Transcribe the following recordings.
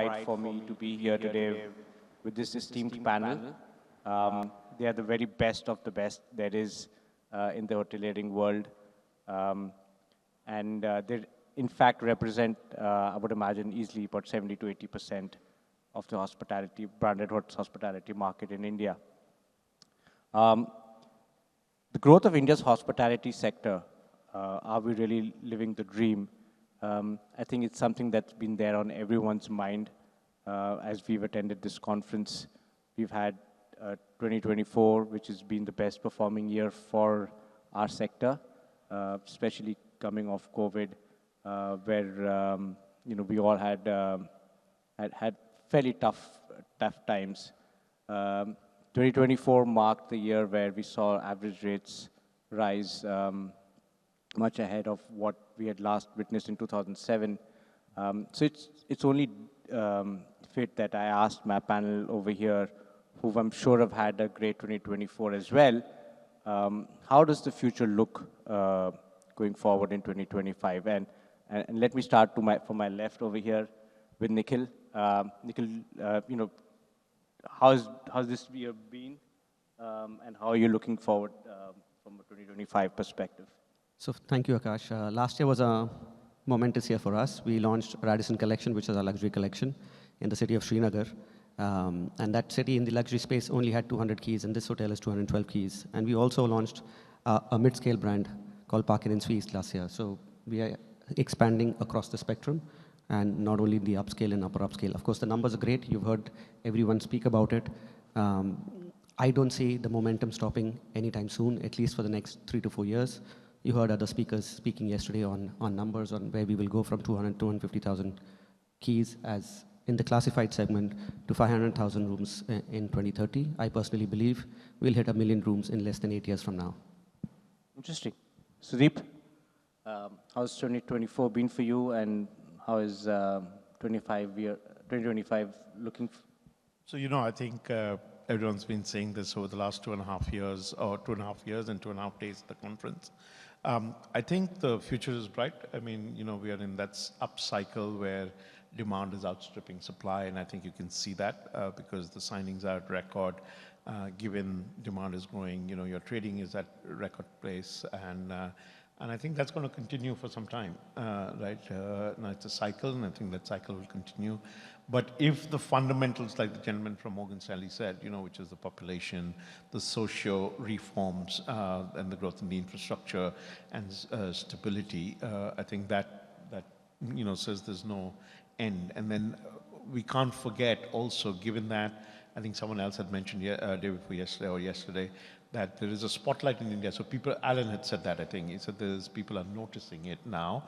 pride for me to be here today with this esteemed panel. They are the very best of the best there is in the hoteliering world. And they, in fact, represent, I would imagine, easily about 70 to 80% of the hospitality, branded hospitality market in India. The growth of India's hospitality sector, are we really living the dream? I think it's something that's been there on everyone's mind as we've attended this conference. We've had 2024, which has been the best performing year for our sector, especially coming off COVID, where we all had fairly tough times. 2024 marked the year where we saw average rates rise much ahead of what we had last witnessed in 2007. So it's only fit that I asked my panel over here, who I'm sure have had a great 2024 as well, how does the future look going forward in 2025? And let me start from my left over here with Nikhil. Nikhil, how's this year been, and how are you looking forward from a 2025 perspective? So thank you, Akash. Last year was a momentous year for us. We launched Radisson Collection, which is our luxury collection, in the city of Srinagar. And that city in the luxury space only had 200 keys, and this hotel has 212 keys. And we also launched a mid-scale brand called Park Suites last year. So we are expanding across the spectrum, and not only the upscale and upper upscale. Of course, the numbers are great. You've heard everyone speak about it. I don't see the momentum stopping anytime soon, at least for the next 3 to 4 years. You heard other speakers speaking yesterday on numbers on where we will go from 200, 250,000 keys as in the classified segment to 500,000 rooms in 2030. I personally believe we'll hit 1 million rooms in less than 8 years from now. Interesting. Sudeep, how's 2024 been for you, and how is 2025 looking? So, I think everyone's been saying this over the last 2.5 years, or 2.5 years and 2.5 days at the conference. I think the future is bright. I mean, we are in that up cycle where demand is outstripping supply, and I think you can see that because the signings are at record. Given demand is growing, your trading is at record pace, and I think that's going to continue for some time, right? Now it's a cycle, and I think that cycle will continue. But if the fundamentals, like the gentleman from Morgan Stanley said, which is the population, the socio reforms, and the growth in the infrastructure and stability, I think that says there's no end. And then we can't forget also, given that, I think someone else had mentioned day before yesterday, that there is a spotlight in India. So Alan had said that, I think. He said people are noticing it now.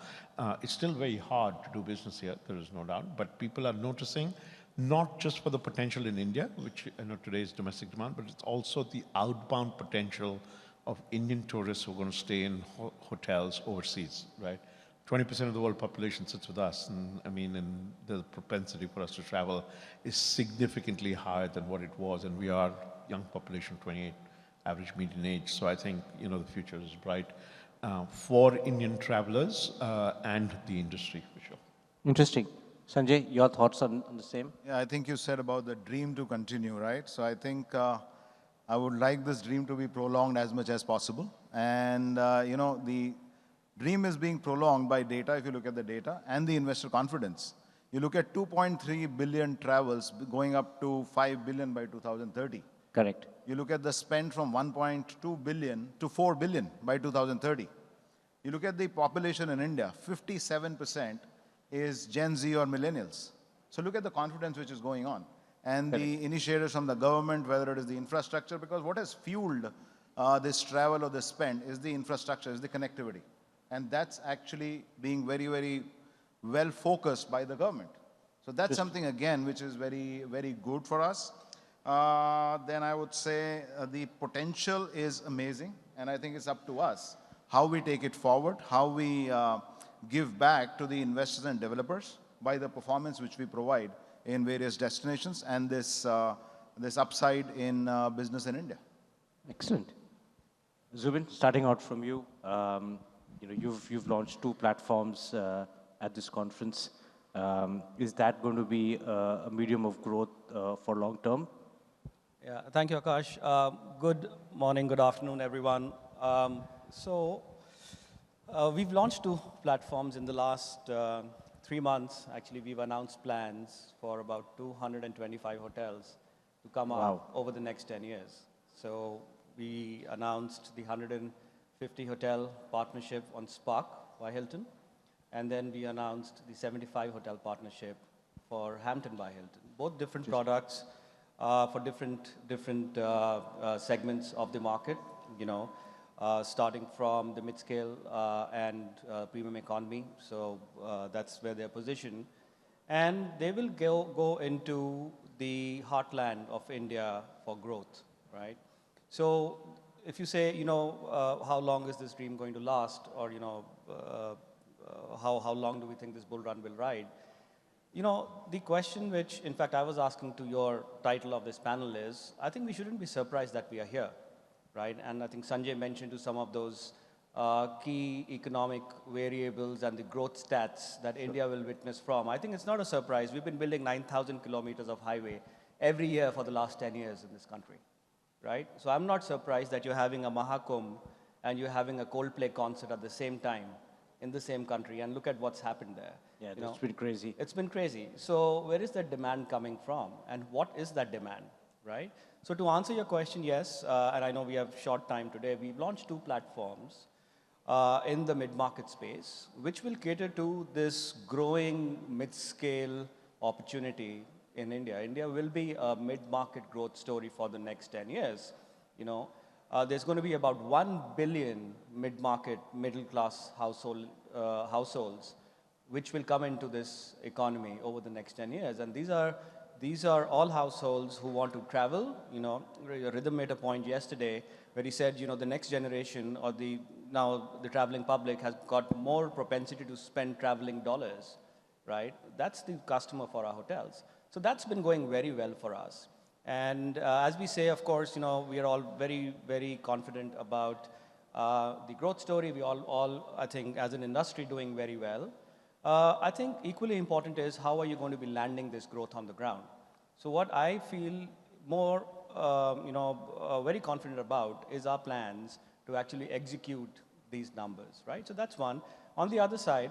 It's still very hard to do business here, there is no doubt. But people are noticing, not just for the potential in India, which today is domestic demand, but it's also the outbound potential of Indian tourists who are going to stay in hotels overseas, right? 20% of the world population sits with us. And the propensity for us to travel is significantly higher than what it was. And we are young population, 28. Average median age. So I think, the future is bright for Indian travelers and the industry, for sure. Interesting. Sunjae, your thoughts on the same? Yeah, I think you said about the dream to continue, right? So I think I would like this dream to be prolonged as much as possible. And, the dream is being prolonged by data, if you look at the data, and the investor confidence. You look at 2.3 billion travels going up to 5 billion by 2030. Correct. You look at the spend from 1.2 billion to 4 billion by 2030. You look at the population in India, 57% is Gen Z or millennials. So look at the confidence which is going on. And the initiatives from the government, whether it is the infrastructure, because what has fueled this travel or this spend is the infrastructure, is the connectivity. And that's actually being very, very well focused by the government. So that's something, again, which is very, very good for us. Then I would say the potential is amazing, and I think it's up to us how we take it forward, how we give back to the investors and developers by the performance which we provide in various destinations and this upside in business in India. Excellent. Zubin, starting out from you, you've launched 2 platforms at this conference. Is that going to be a medium of growth for long term? Yeah, thank you, Akash. Good morning, good afternoon, everyone. We've launched 2 platforms in the last 3 months. Actually, we've announced plans for about 225 hotels to come up over the next 10 years. So we announced the 150 hotel partnership on Spark by Hilton, and then we announced the 75 hotel partnership for Hampton by Hilton. Both different products for different segments of the market, starting from the mid-scale and premium economy. So that's where they're positioned. And they will go into the heartland of India for growth, right? So if you say, how long is this dream going to last, or, how long do we think this bull run will ride? The question which, in fact, I was asking to your title of this panel is, I think we shouldn't be surprised that we are here, right? And I think Sunjae mentioned to some of those key economic variables and the growth stats that India will witness from. I think it's not a surprise. We've been building 9,000 kilometers of highway every year for the last 10 years in this country, right? So I'm not surprised that you're having a Mahakumbh and you're having a Coldplay concert at the same time in the same country, and look at what's happened there. Yeah, that's been crazy. It's been crazy. So where is that demand coming from, and what is that demand, right? So to answer your question, yes, and I know we have short time today, we've launched 2 platforms in the mid-market space, which will cater to this growing mid-scale opportunity in India. India will be a mid-market growth story for the next 10 years, there's going to be about 1 billion mid-market, middle-class households, which will come into this economy over the next 10 years. And these are all households who want to travel. Rhythm made a point yesterday where he said, the next generation or now the traveling public has got more propensity to spend traveling dollars, right? That's the customer for our hotels. So that's been going very well for us. And as we say, of course, we are all very, very confident about the growth story. We all, I think, as an industry, doing very well. I think equally important is how are you going to be landing this growth on the ground? So what I feel more, very confident about is our plans to actually execute these numbers, right? So that's one. On the other side,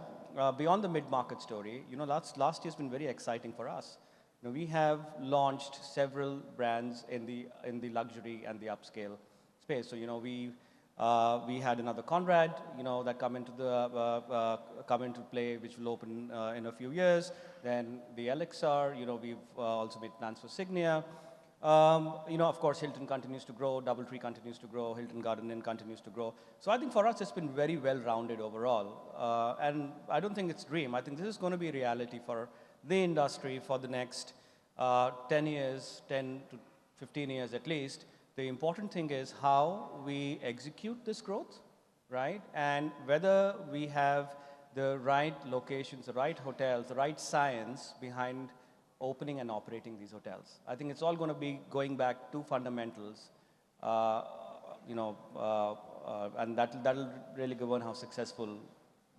beyond the mid-market story, last year's been very exciting for us. We have launched several brands in the luxury and the upscale space. So we had another Conrad, that come into play, which will open in a few years. Then the Elixir, we've also made plans for Signia. Of course, Hilton continues to grow, DoubleTree continues to grow, Hilton Garden Inn continues to grow. So I think for us, it's been very well-rounded overall. And I don't think it's dream. I think this is going to be reality for the industry for the next 10 years, 10 to 15 years at least. The important thing is how we execute this growth, right? And whether we have the right locations, the right hotels, the right science behind opening and operating these hotels. I think it's all going to be going back to fundamentals, and that'll really govern how successful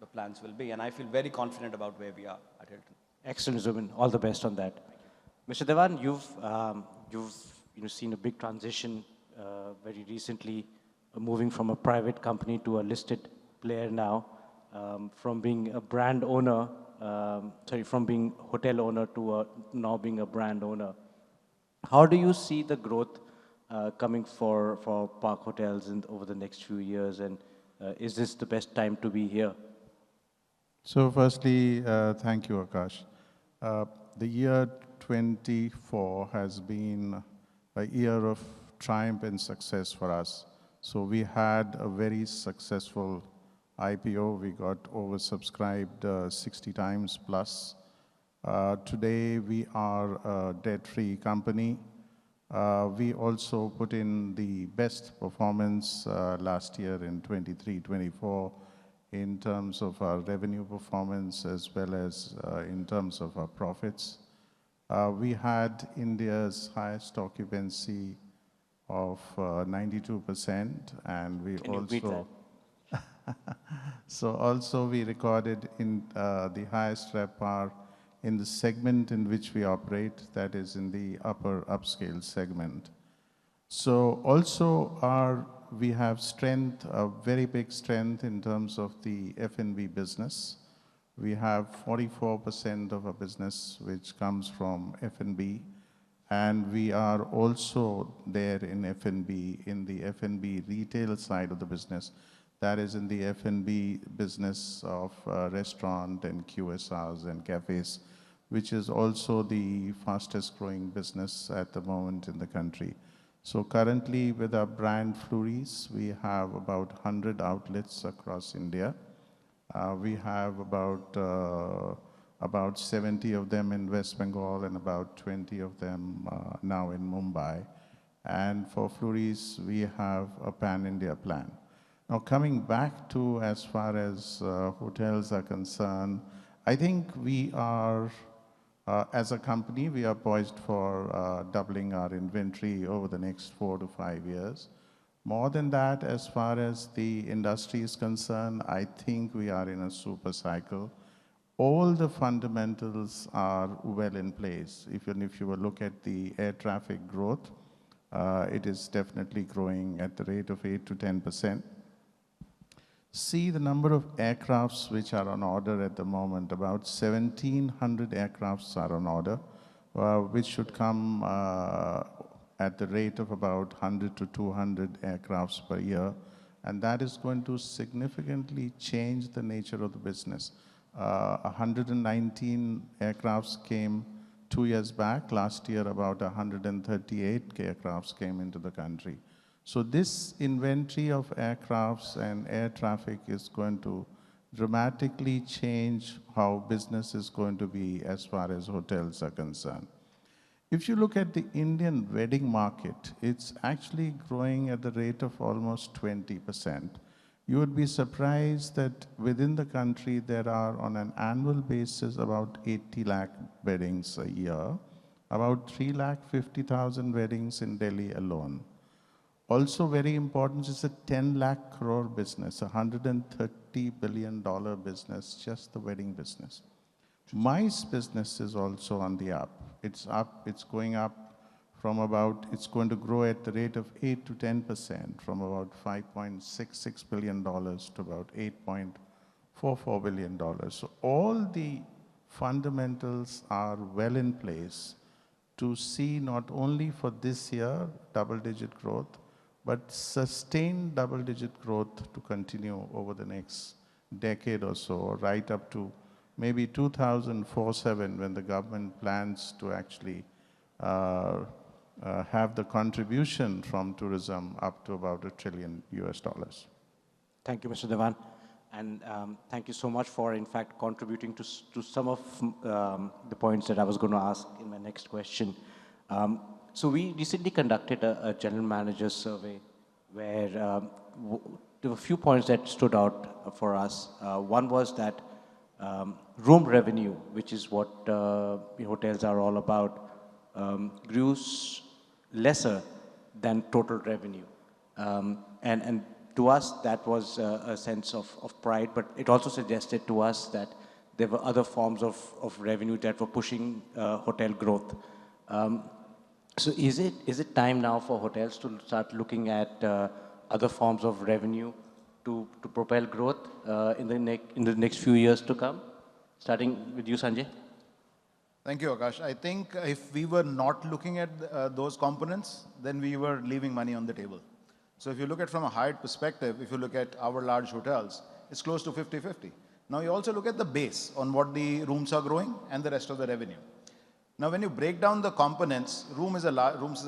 the plans will be. And I feel very confident about where we are at Hilton. Excellent, Zubin. All the best on that. Mr. Dewan, you've seen a big transition very recently, moving from a private company to a listed player now, from being a brand owner, from being hotel owner to now being a brand owner. How do you see the growth coming for Park Hotels over the next few years, and is this the best time to be here? So firstly, thank you, Akash. The year 24 has been a year of triumph and success for us. So we had a very successful IPO. We got oversubscribed 60 times plus. Today we are a debt-free company. We also put in the best performance last year in 23-24 in terms of our revenue performance as well as in terms of our profits. We had India's highest occupancy of 92%, and we Can you beat that? So also we recorded in the highest RevPAR in the segment in which we operate, that is in the upper upscale segment. So also we have strength, a very big strength in terms of the F&B business. We have 44% of our business which comes from F&B, and we are also there in F&B, in the F&B retail side of the business. That is in the F&B business of restaurant and QSRs and cafes, which is also the fastest growing business at the moment in the country. So currently with our brand Fleury's, we have about 100 outlets across India. We have about 70 of them in West Bengal and about 20 of them now in Mumbai. And for Fleury's, we have a pan-India plan. Now coming back to as far as hotels are concerned, I think we are, as a company, we are poised for doubling our inventory over the next 4 to 5 years. More than that, as far as the industry is concerned, I think we are in a super cycle. All the fundamentals are well in place. If you will look at the air traffic growth, it is definitely growing at the rate of 8 to 10%. See the number of aircrafts which are on order at the moment. About 1,700 aircrafts are on order, which should come at the rate of about 100 to 200 aircrafts per year. And that is going to significantly change the nature of the business. 119 aircrafts came 2 years back. Last year, about 138 aircrafts came into the country. So this inventory of aircrafts and air traffic is going to dramatically change how business is going to be as far as hotels are concerned. If you look at the Indian wedding market, it's actually growing at the rate of almost 20%. You would be surprised that within the country there are on an annual basis about 80 lakh weddings a year, about 3,50,000 weddings in Delhi alone. Also very important is a 10 lakh crore business, $130 billion business, just the wedding business. MICE business is also on the up. It's up, it's going up from about, it's going to grow at the rate of 8 to 10%, from about $5.66 billion to about $8.44 billion. So all the fundamentals are well in place to see not only for this year double-digit growth, but sustained double-digit growth to continue over the next decade or so, right up to maybe 2047, when the government plans to actually have the contribution from tourism up to about $1 trillion US. Thank you, Mr. Dewan. And thank you so much for, in fact, contributing to some of the points that I was going to ask in my next question. So we recently conducted a general manager survey where there were a few points that stood out for us. One was that room revenue, which is what hotels are all about, grew lesser than total revenue. And to us, that was a sense of pride, but it also suggested to us that there were other forms of revenue that were pushing hotel growth. So is it time now for hotels to start looking at other forms of revenue to propel growth in the next few years to come? Starting with you, Sunjae. Thank you, Akash. I think if we were not looking at those components, then we were leaving money on the table. So if you look at from a Hyatt perspective, if you look at our large hotels, it's close to 50-50. Now you also look at the base on what the rooms are growing and the rest of the revenue. Now, when you break down the components, rooms is a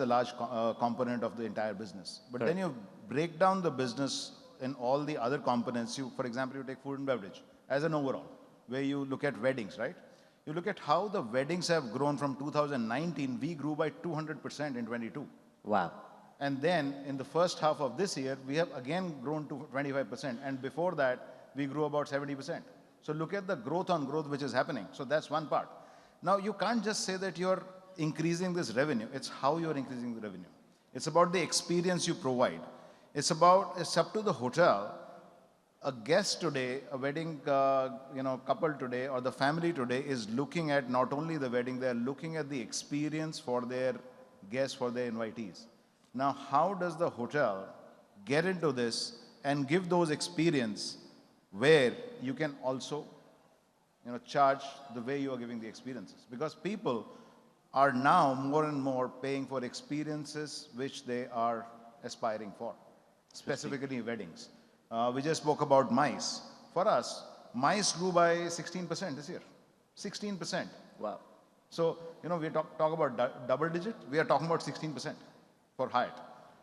large component of the entire business. But then you break down the business in all the other components. For example, you take food and beverage as an overall, where you look at weddings, right? You look at how the weddings have grown from 2019. We grew by 200% in 22. Wow. And then in the first half of this year, we have again grown to 25%. And before that, we grew about 70%. So look at the growth on growth which is happening. So that's one part. Now, you can't just say that you're increasing this revenue. It's how you're increasing the revenue. It's about the experience you provide. It's up to the hotel a guest today, a wedding couple today, or the family today is looking at not only the wedding, they're looking at the experience for their guests, for their invitees. Now, how does the hotel get into this and give those experience where you can also charge the way you are giving the experiences? Because people are now more and more paying for experiences which they are aspiring for, specifically weddings. We just spoke about MICE. For us, MICE grew by 16% this year. 16%. Wow. So, we talk about double digit, we are talking about 16% for Hyatt.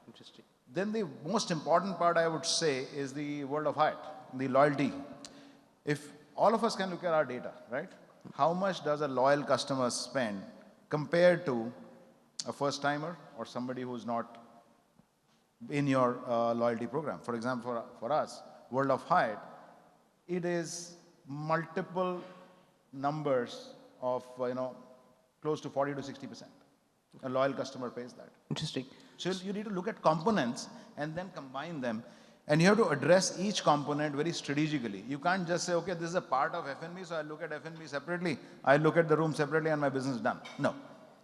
Interesting. Then the most important part, I would say, is the world of Hyatt, the loyalty. If all of us can look at our data, right? How much does a loyal customer spend compared to a first-timer or somebody who's not in your loyalty program? For example, for us, World of Hyatt, it is multiple numbers of, close to 40 to 60%. A loyal customer pays that. Interesting. So you need to look at components and then combine them. And you have to address each component very strategically. You can't just say, okay, this is a part of F&B, so I look at F&B separately, I look at the room separately, and my business is done. No,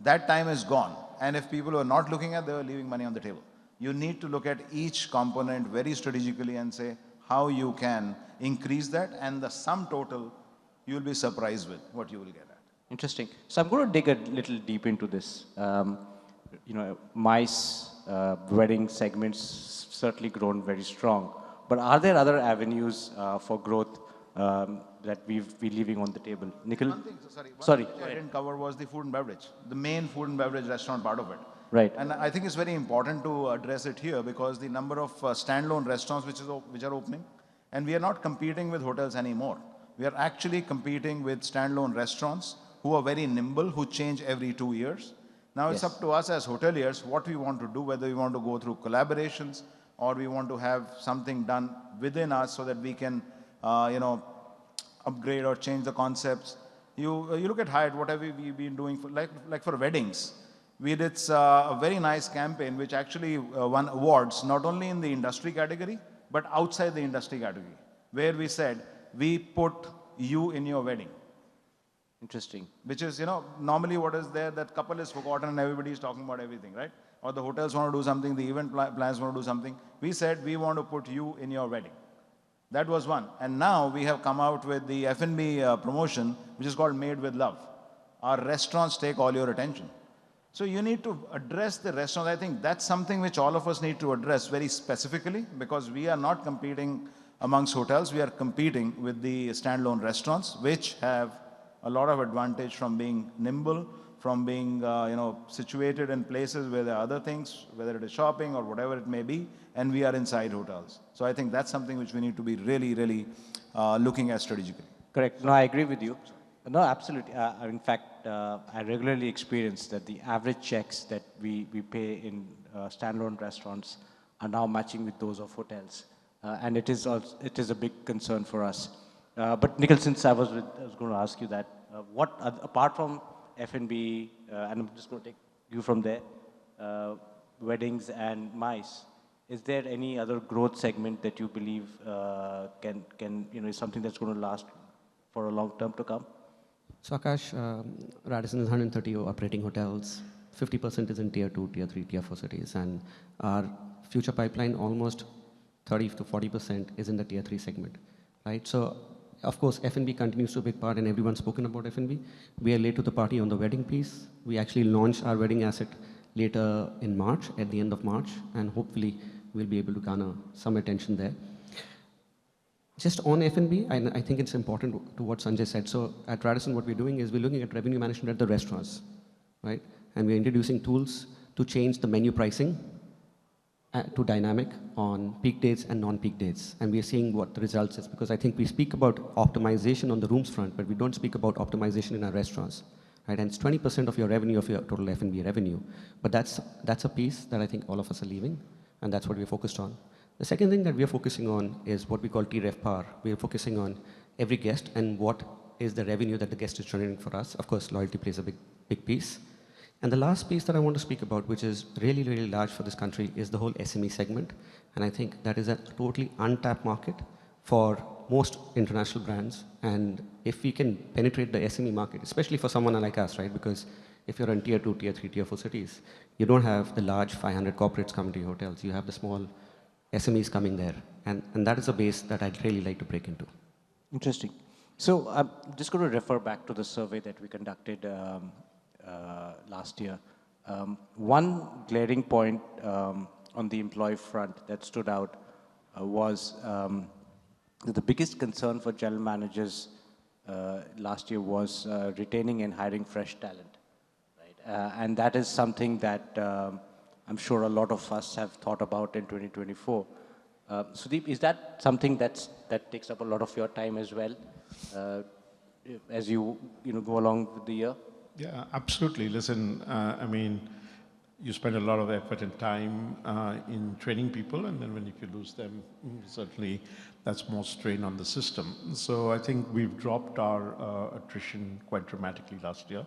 that time is gone. And if people are not looking at, they are leaving money on the table. You need to look at each component very strategically and say how you can increase that, and the sum total, you will be surprised with what you will get at. Interesting. So I'm going to dig a little deep into this. MICE wedding segments certainly grown very strong. But are there other avenues for growth that we're leaving on the table? Nikhil? One thing, Sorry. I didn't cover was the food and beverage, the main food and beverage restaurant part of it. Right. And I think it's very important to address it here because the number of standalone restaurants which are opening, and we are not competing with hotels anymore. We are actually competing with standalone restaurants who are very nimble, who change every 2 years. Now it's up to us as hoteliers what we want to do, whether we want to go through collaborations or we want to have something done within us so that we can, upgrade or change the concepts. You look at Hyatt, what have we been doing for, like for weddings. We did a very nice campaign which actually won awards, not only in the industry category, but outside the industry category, where we said, we put you in your wedding. Interesting. Which is, normally what is there, that couple is forgotten and everybody is talking about everything, right? Or the hotels want to do something, the event plans want to do something. We said, we want to put you in your wedding. That was one. And now we have come out with the F&B promotion, which is called Made with Love. Our restaurants take all your attention. So you need to address the restaurants. I think that's something which all of us need to address very specifically because we are not competing amongst hotels. We are competing with the standalone restaurants, which have a lot of advantage from being nimble, from being situated in places where there are other things, whether it is shopping or whatever it may be, and we are inside hotels. So I think that's something which we need to be really, really looking at strategically. Correct. No, I agree with you. No, absolutely. In fact, I regularly experience that the average checks that we pay in standalone restaurants are now matching with those of hotels. And it is a big concern for us. But Nikhil, since I was going to ask you that, apart from F&B, and I'm just going to take you from there, weddings and MICE, is there any other growth segment that you believe is something that's going to last for a long term to come? So Akash, Radisson is 130 operating hotels. 50% is in tier 2, tier 3, tier 4 cities. And our future pipeline, almost 30 to 40% is in the tier 3 segment, right? So of course, F&B continues to be a big part, and everyone's spoken about F&B. We are late to the party on the wedding piece. We actually launched our wedding asset later in March, at the end of March, and hopefully we'll be able to garner some attention there. Just on F&B, I think it's important to what Sunjae said. So at Radisson, what we're doing is we're looking at revenue management at the restaurants, right? And we're introducing tools to change the menu pricing to dynamic on peak dates and non-peak dates. And we are seeing what the results is, because I think we speak about optimization on the rooms front, but we don't speak about optimization in our restaurants, right? And it's 20% of your revenue, of your total F&B revenue. But that's a piece that I think all of us are leaving, and that's what we're focused on. The second thing that we are focusing on is what we call TRevPAR. We are focusing on every guest and what is the revenue that the guest is generating for us. Of course, loyalty plays a big piece. And the last piece that I want to speak about, which is really, really large for this country, is the whole SME segment. And I think that is a totally untapped market for most international brands. And if we can penetrate the SME market, especially for someone like us, right? Because if you're in tier 2, tier 3, tier 4 cities, you don't have the large 500 corporates coming to your hotels. You have the small SMEs coming there. And that is a base that I'd really like to break into. Interesting. So I'm just going to refer back to the survey that we conducted last year. One glaring point on the employee front that stood out was that the biggest concern for general managers last year was retaining and hiring fresh talent. Right? And that is something that I'm sure a lot of us have thought about in 2024. Sudeep, is that something that takes up a lot of your time as well as you go along with the year? Yeah, absolutely. Listen, I mean, you spend a lot of effort and time in training people, and then if you lose them, certainly that's more strain on the system. So I think we've dropped our attrition quite dramatically last year.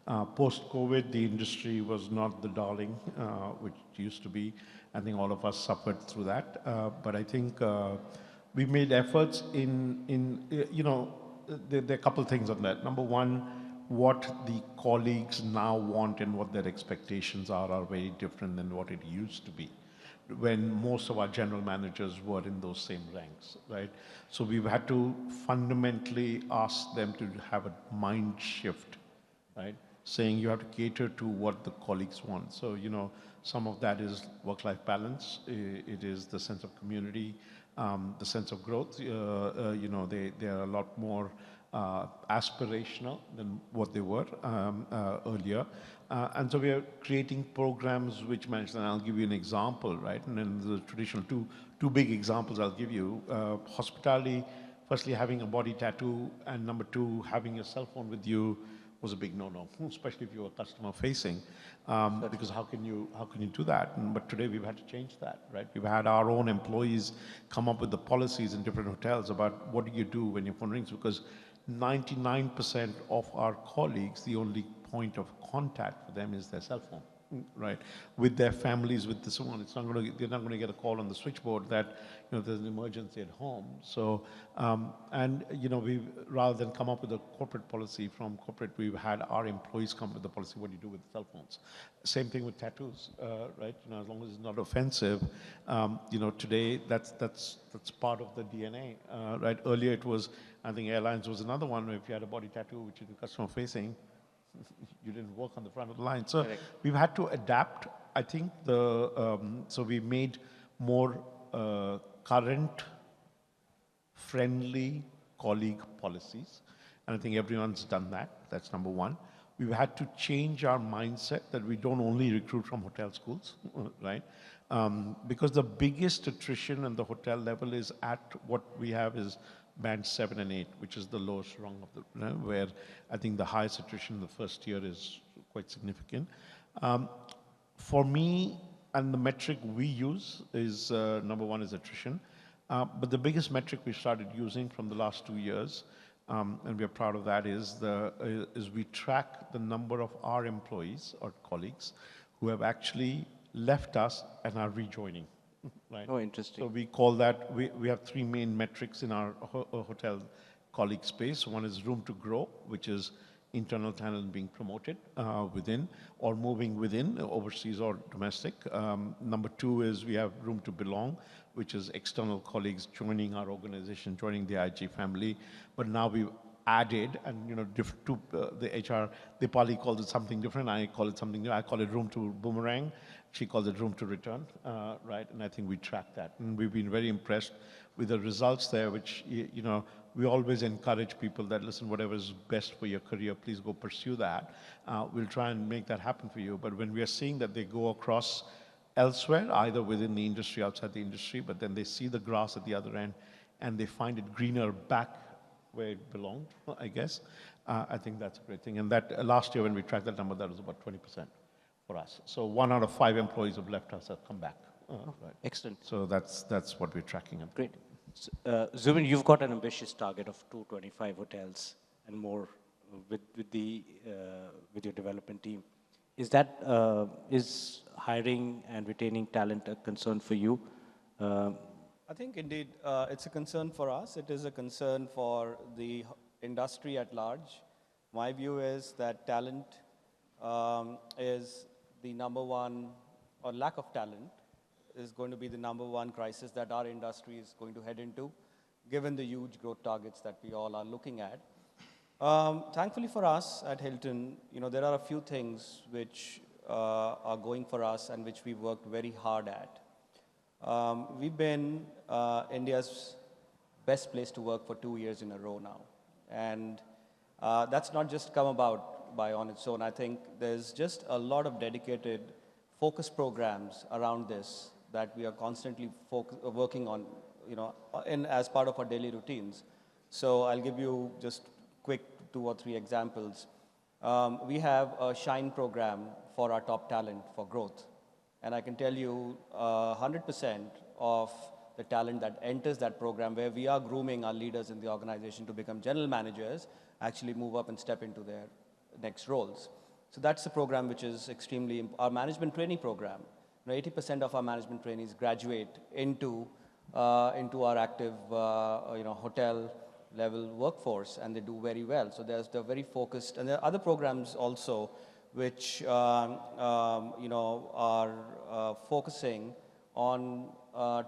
Post-COVID, the industry was not the darling, which it used to be. I think all of us suffered through that. But I think we made efforts there are a couple of things on that. Number one, what the colleagues now want and what their expectations are very different than what it used to be when most of our general managers were in those same ranks, right? So we've had to fundamentally ask them to have a mind shift, right? Saying you have to cater to what the colleagues want. So, some of that is work-life balance. It is the sense of community, the sense of growth. They are a lot more aspirational than what they were earlier. And so we are creating programs which manage, and I'll give you an example, right? And then the traditional two big examples I'll give you. Hospitality, firstly, having a body tattoo, and number two, having your cell phone with you was a big no-no, especially if you were customer facing, because how can you do that? But today we've had to change that, right? We've had our own employees come up with the policies in different hotels about what do you do when your phone rings, because 99% of our colleagues, the only point of contact for them is their cell phone, right? With their families, with this one, they're not going to get a call on the switchboard that there's an emergency at home. So, we rather than come up with a corporate policy from corporate, we've had our employees come with the policy. What do you do with cell phones? Same thing with tattoos, right? As long as it's not offensive. Today that's part of the DNA, right? Earlier it was, I think airlines was another one where if you had a body tattoo which is customer facing, you didn't work on the front of the line. So correct. We've had to adapt. I think so we made more current, friendly colleague policies. And I think everyone's done that. That's number one. We've had to change our mindset that we don't only recruit from hotel schools, right? Because the biggest attrition in the hotel level is at what we have is band 7 and 8, which is the lowest rung of the, where I think the highest attrition in the first year is quite significant. For me, and the metric we use is, number one is attrition. But the biggest metric we started using from the last 2 years, and we are proud of that, is we track the number of our employees or colleagues who have actually left us and are rejoining. Right. Oh, interesting. So we call that, we have three main metrics in our hotel colleague space. One is room to grow, which is internal talent being promoted within or moving within, overseas or domestic. Number two is we have room to belong, which is external colleagues joining our organization, joining the IG family. But now we've added, and the HR, Dipali calls it something different. I call it something new. I call it room to boomerang. She calls it room to return, right? And I think we track that. And we've been very impressed with the results there, which, we always encourage people that, listen, whatever is best for your career, please go pursue that. We'll try and make that happen for you. But when we are seeing that they go across elsewhere, either within the industry, outside the industry, but then they see the grass at the other end and they find it greener back where it belonged, I guess, I think that's a great thing. And that last year when we tracked that number, that was about 20%. For us. So 1 out of 5 employees who've left us have come back. Right. Excellent. So that's what we're tracking. Great. Zubin, you've got an ambitious target of 225 hotels and more with your development team. Is hiring and retaining talent a concern for you? I think indeed it's a concern for us. It is a concern for the industry at large. My view is that talent is the number one, or lack of talent is going to be the number one crisis that our industry is going to head into, given the huge growth targets that we all are looking at. Thankfully for us at Hilton, there are a few things which are going for us and which we worked very hard at. We've been India's best place to work for 2 years in a row now. And that's not just come about by on its own. I think there's just a lot of dedicated focus programs around this that we are constantly working on, as part of our daily routines. So I'll give you just quick 2 or 3 examples. We have a Shine program for our top talent for growth. And I can tell you 100% of the talent that enters that program, where we are grooming our leaders in the organization to become general managers, actually move up and step into their next roles. So that's the program which is our management training program. 80% of our management trainees graduate into our active, hotel level workforce, and they do very well. So they're very focused. And there are other programs also which are focusing on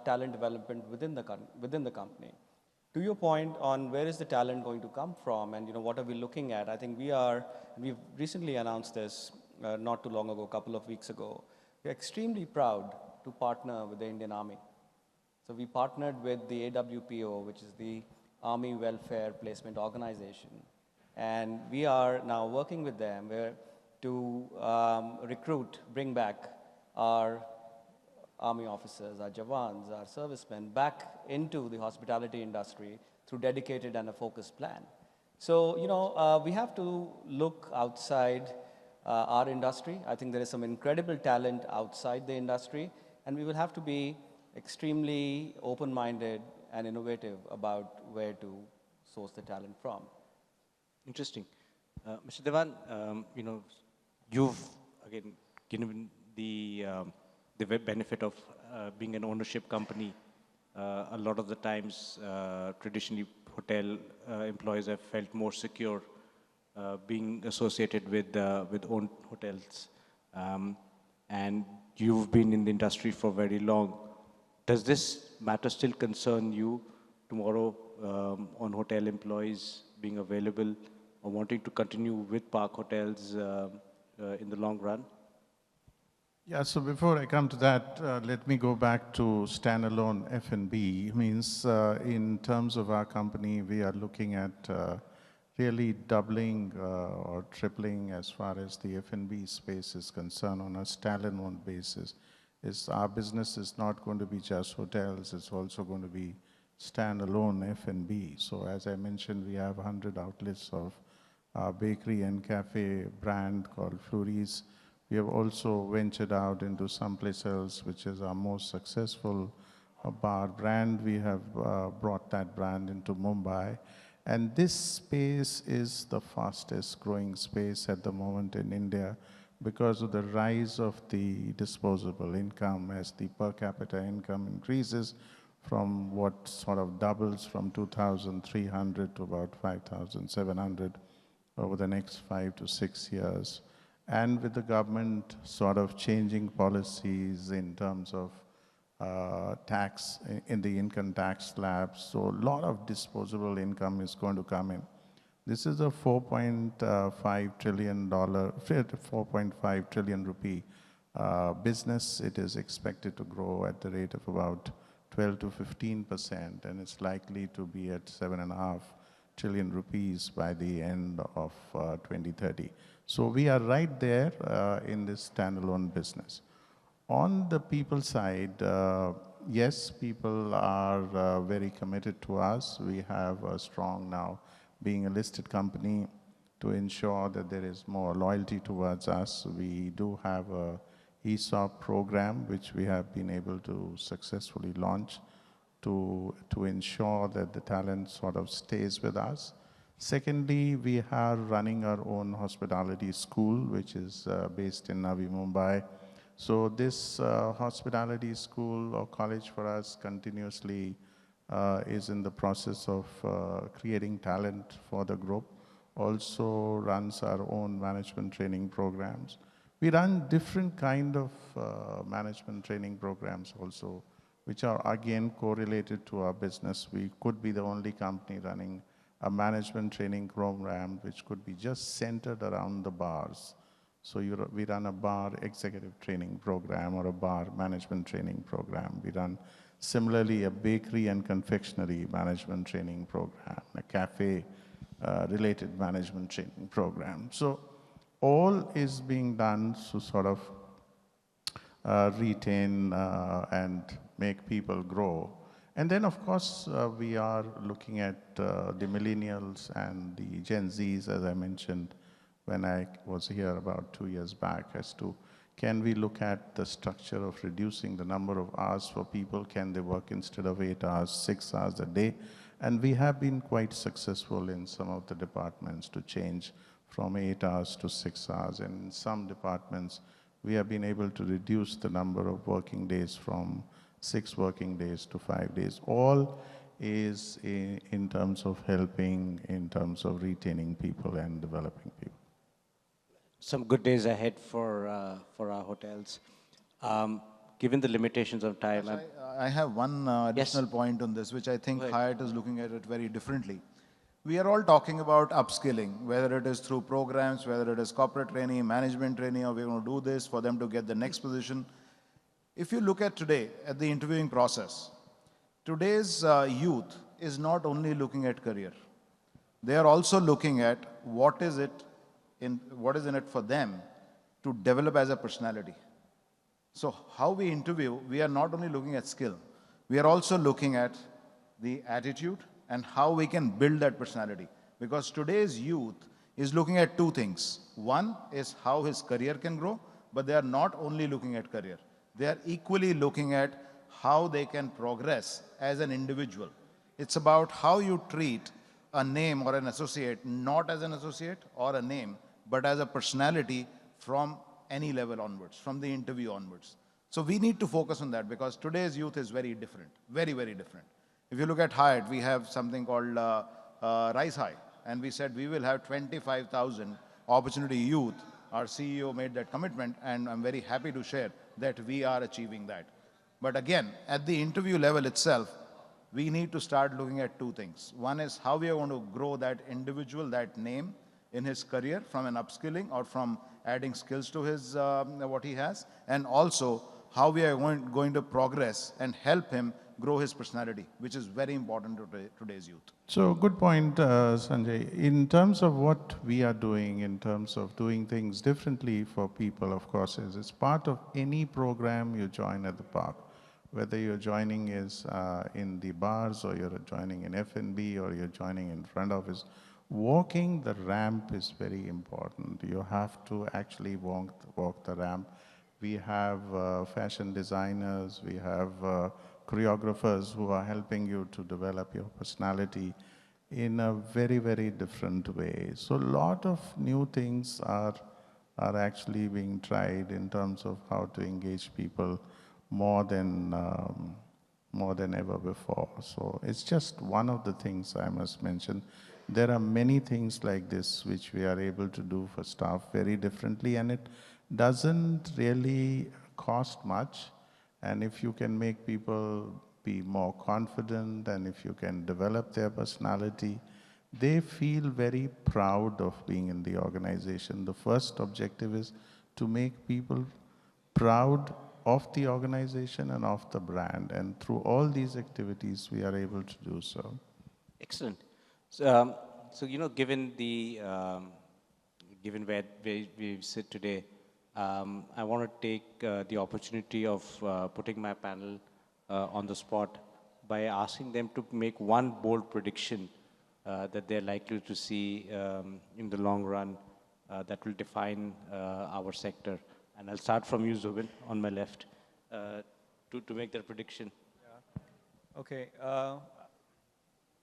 talent development within the company. To your point on where is the talent going to come from, and what are we looking at? I think we've recently announced this not too long ago, a couple of weeks ago. We're extremely proud to partner with the Indian Army. So we partnered with the AWPO, which is the Army Welfare Placement Organization, and we are now working with them to bring back our Army officers, our Jawans, our servicemen back into the hospitality industry through dedicated and a focused plan. So, we have to look outside our industry. I think there is some incredible talent outside the industry, and we will have to be extremely open-minded and innovative about where to source the talent from. Interesting. Mr. Dewan, you've, again, given the benefit of being an ownership company. A lot of the times, traditionally, hotel employees have felt more secure being associated with owned hotels. And you've been in the industry for very long. Does this matter still concern you tomorrow on hotel employees being available or wanting to continue with Park Hotels in the long run? Yeah, so before I come to that, let me go back to standalone F&B. Means in terms of our company, we are looking at really doubling or tripling as far as the F&B space is concerned on a standalone basis. Our business is not going to be just hotels, it's also going to be standalone F&B. So as I mentioned, we have 100 outlets of our bakery and cafe brand called Flurries. We have also ventured out into someplace else, which is our most successful bar brand. We have brought that brand into Mumbai. And this space is the fastest growing space at the moment in India because of the rise of the disposable income as the per capita income increases from what sort of doubles from 2,300 to about 5,700 over the next 5 to 6 years. And with the government sort of changing policies in terms of tax in the income tax slabs, so a lot of disposable income is going to come in. This is a $4.5 trillion rupee business. It is expected to grow at the rate of about 12 to 15%, and it's likely to be at 7.5 trillion rupees by the end of 2030. So we are right there in this standalone business. On the people side, yes, people are very committed to us. We have a strong now, being a listed company, to ensure that there is more loyalty towards us. We do have a ESOP program, which we have been able to successfully launch to ensure that the talent sort of stays with us. Secondly, we are running our own hospitality school, which is based in Navi Mumbai. So this hospitality school or college for us continuously is in the process of creating talent for the group. Also runs our own management training programs. We run different kind of management training programs also, which are again correlated to our business. We could be the only company running a management training program which could be just centered around the bars. So we run a bar executive training program or a bar management training program. We run similarly a bakery and confectionery management training program, a cafe related management training program. So all is being done to sort of retain and make people grow. And then, of course, we are looking at the millennials and the Gen Zs, as I mentioned when I was here about 2 years back, as to can we look at the structure of reducing the number of hours for people? Can they work instead of 8 hours, 6 hours a day? And we have been quite successful in some of the departments to change from 8 hours to 6 hours. And in some departments, we have been able to reduce the number of working days from 6 working days to 5 days. All is in terms of helping, in terms of retaining people and developing people. Some good days ahead for our hotels. Given the limitations of time, I have one additional point on this, which I think Hyatt is looking at it very differently. We are all talking about upskilling, whether it is through programs, whether it is corporate training, management training, or we're going to do this for them to get the next position. If you look at today, at the interviewing process, today's youth is not only looking at career. They are also looking at what is in it for them to develop as a personality. So how we interview, we are not only looking at skill, we are also looking at the attitude and how we can build that personality. Because today's youth is looking at two things. One is how his career can grow, but they are not only looking at career. They are equally looking at how they can progress as an individual. It's about how you treat a name or an associate, not as an associate or a name, but as a personality from any level onwards, from the interview onwards. So we need to focus on that because today's youth is very different, very, very different. If you look at Hyatt, we have something called Rise High, and we said we will have 25,000 opportunity youth. Our CEO made that commitment, and I'm very happy to share that we are achieving that. But again, at the interview level itself, we need to start looking at two things. One is how we are going to grow that individual, that name in his career from an upskilling or from adding skills to his what he has, and also how we are going to progress and help him grow his personality, which is very important to today's youth. So good point, Sanjay. In terms of what we are doing, in terms of doing things differently for people, of course, is it's part of any program you join at the park. Whether you're joining is in the bars or you're joining in F&B or you're joining in front office, walking the ramp is very important. You have to actually walk the ramp. We have fashion designers, we have choreographers who are helping you to develop your personality in a very, very different way. So a lot of new things are actually being tried in terms of how to engage people more than ever before. So it's just one of the things I must mention. There are many things like this which we are able to do for staff very differently, and it doesn't really cost much. And if you can make people be more confident and if you can develop their personality, they feel very proud of being in the organization. The first objective is to make people proud of the organization and of the brand. And through all these activities, we are able to do so. Excellent. So, given given where we sit today, I want to take the opportunity of putting my panel on the spot by asking them to make one bold prediction that they're likely to see in the long run that will define our sector. And I'll start from you, Zubin, on my left, to make that prediction. Yeah. Okay.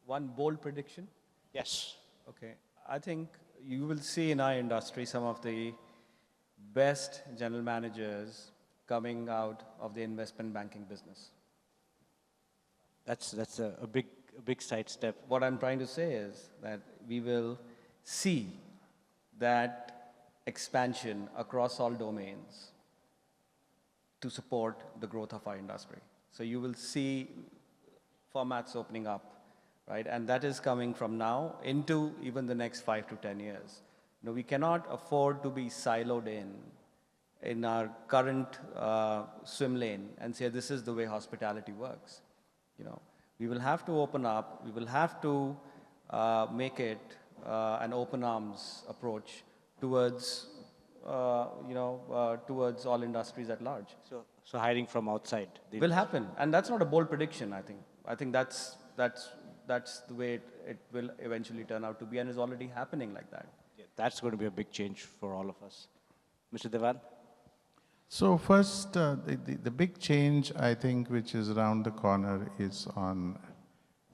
One bold prediction? Yes. Okay. I think you will see in our industry some of the best general managers coming out of the investment banking business. That's a big sidestep. What I'm trying to say is that we will see that expansion across all domains to support the growth of our industry. So you will see formats opening up, right? And that is coming from now into even the next 5 to 10 years. You know, we cannot afford to be siloed in our current swim lane and say this is the way hospitality works. You know, we will have to open up. We will have to make it an open arms approach towards towards all industries at large. So hiring from outside Will happen, and that's not a bold prediction. I think. I think that's the way it will eventually turn out to be, and is already happening like that. Yeah, that's going to be a big change for all of us. Mr. Dewan? So first, the big change, I think, which is around the corner is on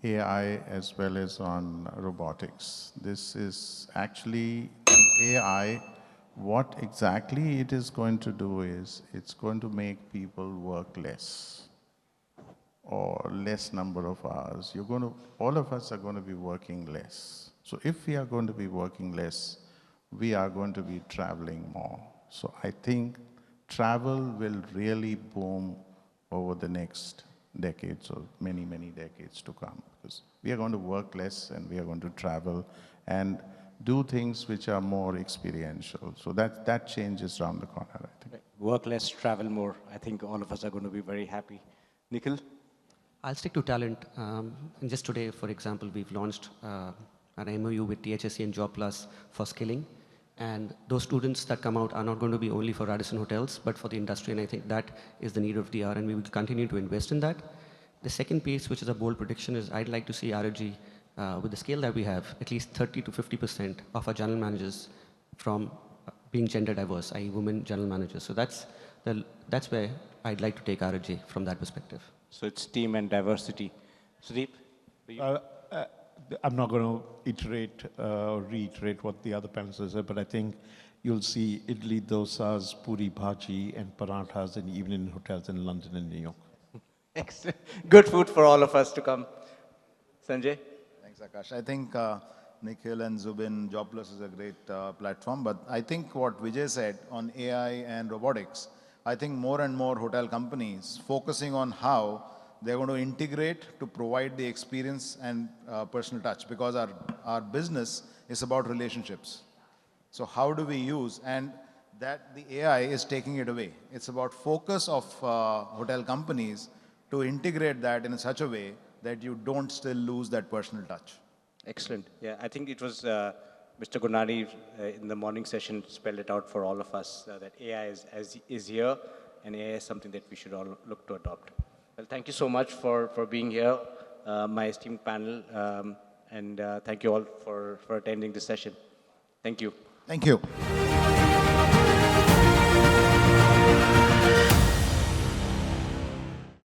AI as well as on robotics. This is actually the AI. What exactly it is going to do is it's going to make people work less or less number of hours. All of us are going to be working less. So if we are going to be working less, we are going to be traveling more. So I think travel will really boom over the next decades or many, many decades to come, because we are going to work less and we are going to travel and do things which are more experiential. So that change is around the corner, I think. Work less, travel more. I think all of us are going to be very happy. Nikhil? I'll stick to talent. And just today, for example, we've launched an MOU with THSC and Job Plus for skilling. And those students that come out are not going to be only for Radisson hotels, but for the industry. And I think that is the need of the hour, and we will continue to invest in that. The second piece, which is a bold prediction, is I'd like to see RFG, with the scale that we have, at least 30 to 50% of our general managers from being gender diverse, i.e. women general managers. So that's where I'd like to take RFG from that perspective. So it's team and diversity. Sudeep? I'm not going to iterate or reiterate what the other panelists said, but I think you'll see idli, dosas, puri bhaji, and parathas in evening hotels in London and New York. Excellent. Good food for all of us to come. Sunjae? Thanks, Akash. I think Nikhil and Zubin, Job Plus is a great platform, but I think what Vijay said on AI and robotics, I think more and more hotel companies focusing on how they're going to integrate to provide the experience and personal touch, because our business is about relationships. So how do we use, and that the AI is taking it away. It's about focus of hotel companies to integrate that in such a way that you don't still lose that personal touch. Excellent. Yeah, I think it was Mr. Gunari in the morning session spelled it out for all of us that AI is here, and AI is something that we should all look to adopt. Well, thank you so much for being here, my esteemed panel, and thank you all for attending this session. Thank you. Thank you.